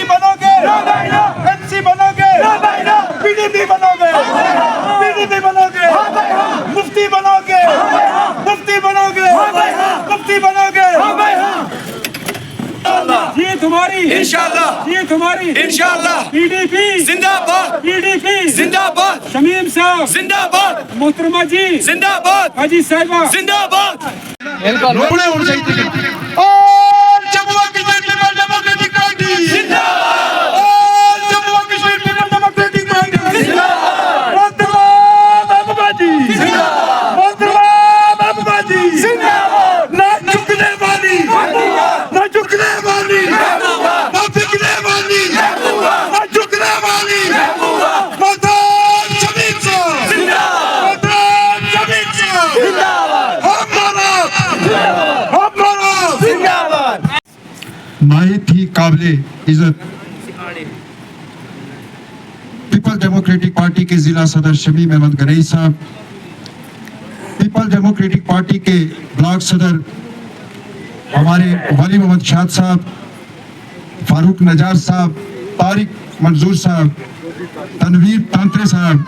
बनोगे, एनसी बनोगे, पीडीपी बनोगे, पीडीपी बनोगे, मुफ्ती बनोगे, मुफ्ती बनोगे, मुफ्ती बनोगे। ये तुम्हारी इंशाअल्लाह, ये तुम्हारी इंशाअल्लाह। पीडीपी जिंदाबाद, पीडीपी जिंदाबाद, शमीम साहब जिंदाबाद, मोहतरमा जी जिंदाबाद, हाजी साहिबा जिंदाबाद। रोपड़े होने चाहिए। और Jammu Kashmir people democratic party जिंदाबाद, और Jammu Kashmir people democratic party जिंदाबाद, मोहतरमा महबूबा जी जिंदाबाद, मोहतरमा महबूबा जी जिंदाबाद। ना झुकने वाली, ना झुकने वाली, ना बिकने वाली, ना झुकने वाली, मोहतरम शमीम साहब जिंदाबाद, मोहतरम शमीम साहब जिंदाबाद, नायत ही काबिले इज्जत पीपल डेमोक्रेटिक पार्टी के जिला सदर शमीम अहमद गनई साहब, पीपल डेमोक्रेटिक पार्टी के ब्लॉक सदर हमारे वाली मोहम्मद शाद साहब, फारूक नजार साहब, तारिक मंजूर साहब, तनवीर तांत्रे साहब,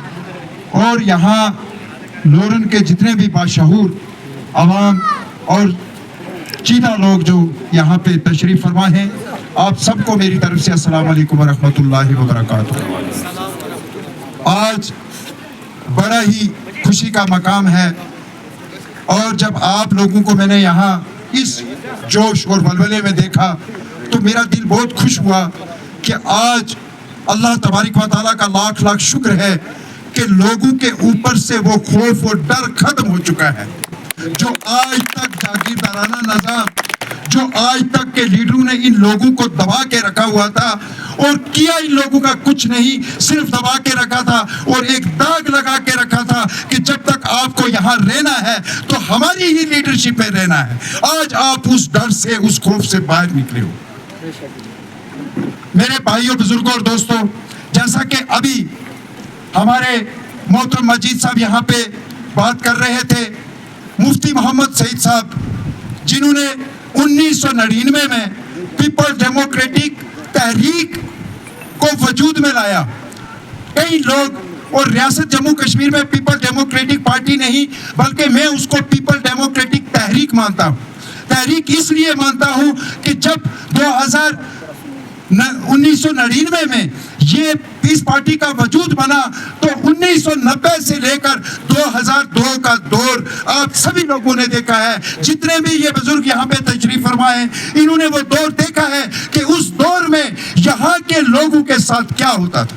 और यहाँ लोरन के जितने भी बाशहूर अवाम और चीता लोग जो यहाँ पे तशरीफ फरमा हैं, आप सबको मेरी तरफ से अस्सलाम वालेकुम व रहमतुल्लाहि व बरकातुहू। आज बड़ा ही खुशी का मकाम है, और जब आप लोगों को मैंने यहाँ इस जोश और वलवले में देखा तो मेरा दिल बहुत खुश हुआ कि आज अल्लाह तबारक व तआला का लाख लाख शुक्र है कि लोगों के ऊपर से वो खौफ और डर खत्म हो चुका है। जो आज तक जागीरदाराना निज़ाम, जो आज तक के लीडरों ने इन लोगों को दबा के रखा हुआ था, और किया इन लोगों का कुछ नहीं, सिर्फ दबा के रखा था और एक दाग लगा के रखा था कि जब तक आपको यहाँ रहना है तो हमारी ही लीडरशिप में रहना है। आज आप उस डर से, उस खौफ से बाहर निकले हो। मेरे भाइयों, बुजुर्गों और दोस्तों, जैसा कि अभी हमारे मोहतरम मजीद साहब यहाँ पे बात कर रहे थे, मुफ्ती मोहम्मद सईद साहब जिन्होंने 1999 में पीपल डेमोक्रेटिक तहरीक को वजूद में लाया। कई लोग, और रियासत जम्मू कश्मीर में पीपल डेमोक्रेटिक पार्टी नहीं बल्कि मैं उसको पीपल डेमोक्रेटिक तहरीक मानता हूँ। तहरीक इसलिए मानता हूँ कि जब 1999 में ये इस पार्टी का वजूद बना तो 1990 से लेकर 2002 का दौर आप सभी लोगों ने देखा है। जितने भी ये बुजुर्ग यहाँ पे तशरीफ फरमा हैं, इन्होंने वो दौर देखा है कि उस दौर में यहाँ के लोगों के साथ क्या होता था।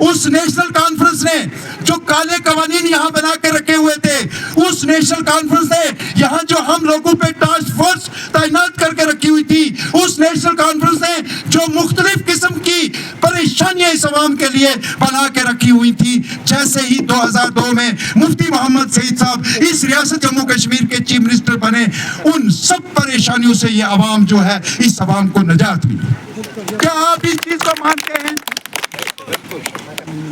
उस नेशनल कॉन्फ्रेंस ने जो काले कवानीन यहाँ बना के रखे हुए थे, उस नेशनल कॉन्फ्रेंस ने यहाँ जो हम लोगों पे टास्क फोर्स तैनात करके रखी हुई थी, उस नेशनल कॉन्फ्रेंस ने जो मुख्तलिफ किस्म की परेशानियां इस अवाम के लिए बना के रखी हुई थी, जैसे ही 2002 में मुफ्ती मोहम्मद सईद साहब इस रियासत जम्मू कश्मीर के चीफ मिनिस्टर बने, उन सब परेशानियों से ये अवाम जो है, इस अवाम को निजात मिली। क्या आप इस चीज को मानते हैं?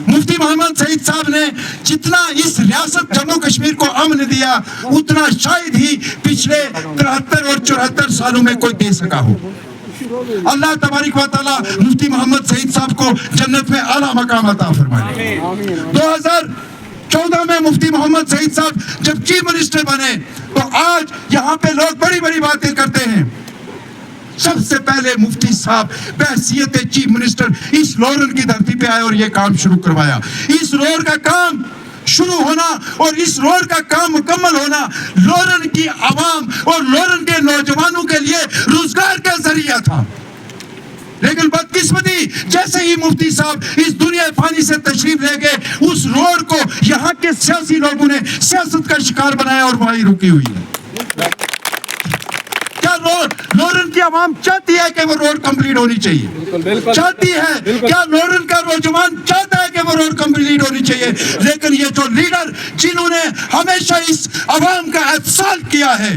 मुफ्ती मोहम्मद सईद साहब ने जितना इस रियासत जम्मू कश्मीर को अमन दिया, उतना शायद ही पिछले 73 और 74 सालों में कोई दे सका हो। अल्लाह तबारक व तआला मुफ्ती मोहम्मद सईद साहब को जन्नत में आला मकाम अता फरमाए। 2014 में मुफ्ती मोहम्मद सईद साहब जब चीफ मिनिस्टर बने तो आज यहाँ पे लोग बड़ी बड़ी बातें करते हैं। सबसे पहले मुफ्ती साहब बहैसियत चीफ मिनिस्टर इस लोरन की धरती पे आए और ये काम शुरू करवाया। इस रोड का काम शुरू होना और इस रोड का काम मुकम्मल होना लोरन की आवाम और लोरन के नौजवानों के लिए रोजगार का जरिया था। लेकिन बदकिस्मती, जैसे ही मुफ्ती साहब इस दुनिया फानी से तशरीफ ले गए, उस रोड को यहाँ के सियासी लोगों ने सियासत का शिकार बनाया और वहीं रुकी हुई है। लोरन की आवाम चाहती है कि वो रोड कंप्लीट होनी चाहिए, चाहती है। क्या लोरन का नौजवान चाहता है कि वो रोड कंप्लीट होनी चाहिए? लेकिन ये जो लीडर जिन्होंने हमेशा इस आवाम का एहसास किया है,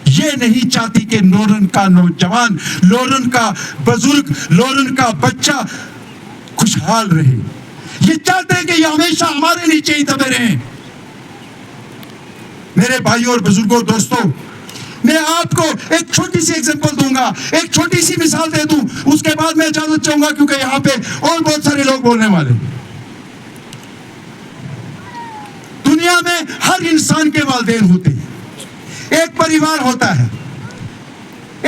ये नहीं चाहती कि लोरन का नौजवान, लोरन का बुजुर्ग, लोरन का बच्चा खुशहाल रहे। ये चाहते हैं कि ये हमेशा हमारे नीचे ही दबे रहें। मेरे भाइयों और बुजुर्गों, दोस्तों, मैं आपको एक छोटी सी एग्जांपल दूंगा, एक छोटी सी मिसाल दे दूं, उसके बाद मैं इजाजत चाहूंगा क्योंकि यहाँ पे और बहुत सारे लोग बोलने वाले। दुनिया में हर इंसान के वालिदैन होते हैं, एक परिवार होता है,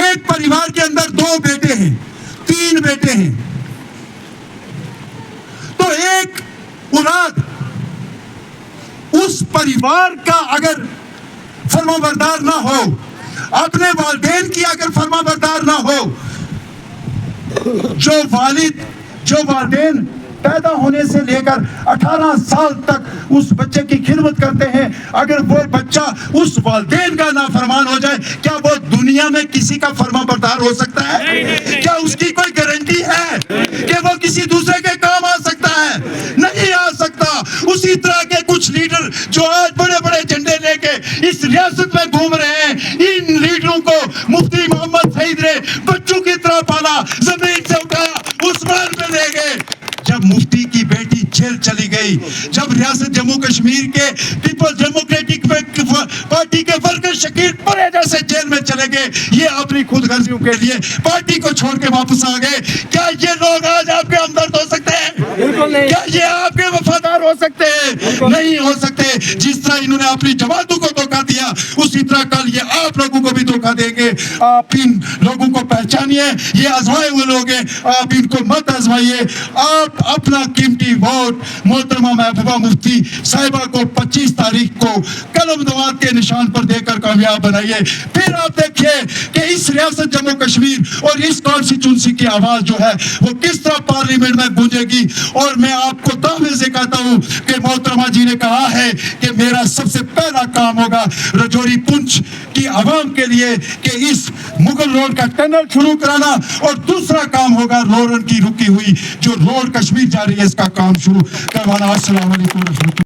एक परिवार के अंदर 2 बेटे हैं, 3 बेटे हैं, तो एक औलाद उस परिवार का अगर फरमाबरदार ना हो, अपने वालिदैन की अगर फरमाबरदार ना हो, जो वालिदैन पैदा होने से लेकर 18 साल तक उस बच्चे की खिदमत करते हैं, अगर वो बच्चा उस वालिदैन का नाफरमान हो जाए, क्या वो दुनिया में किसी का फरमाबरदार हो सकता है? क्या उसकी कोई गारंटी है कि वो किसी दूसरे के काम आ सकता है? नहीं आ सकता। उसी तरह के कुछ लीडर जो आज बड़े बड़े झंडे लेके इस रियासत में घूम रहे हैं, इन लीडरों को मुफ्ती मोहम्मद सईद ने बच्चों की तरह पाला, जमीन से उठाया, उस्मान में ले गए। जब मुफ्ती की बेटी जेल चली गई, जब रियासत जम्मू कश्मीर के पीपल्स डेमोक्रेटिक पार्टी के वर्कर शकील परे जैसे जेल में चले गए, ये अपनी खुदगर्जियों के लिए पार्टी को छोड़ के वापस आ गए, क्या ये लोग आज आपके हमदर्द हो सकते हैं? बिल्कुल नहीं। क्या ये आपके वफादार हो सकते हैं? नहीं हो सकते। जिस तरह इन्होंने अपनी जमातों को धोखा दिया, उसी तरह कल ये आप लोगों को भी धोखा देंगे। आप इन लोगों को पहचानिए, ये आजमाए हुए लोग हैं, आप इनको मत आजमाइए। आप अपना कीमती वोट मोहतरमा महबूबा मुफ्ती साहिबा को 25 तारीख को कलम दवात के निशान पर देकर कामयाब बनाइए। फिर आप देखिए कि इस रियासत जम्मू कश्मीर और इस कॉन्स्टिट्यूंसी की आवाज जो है वो किस तरह पार्लियामेंट में गूंजेगी। और मैं आपको दावे से कहता हूं कि मोहतरमा जी ने कहा है कि मेरा सबसे पहला काम होगा रजौरी पुंछ की आवाम के लिए कि इस मुगल रोड का टनल शुरू कराना, और दूसरा काम होगा लोरन की रुकी हुई जो रोड कश्मीर जा रही है इसका काम शुरू करवाना। अस्सलाम वालेकुम।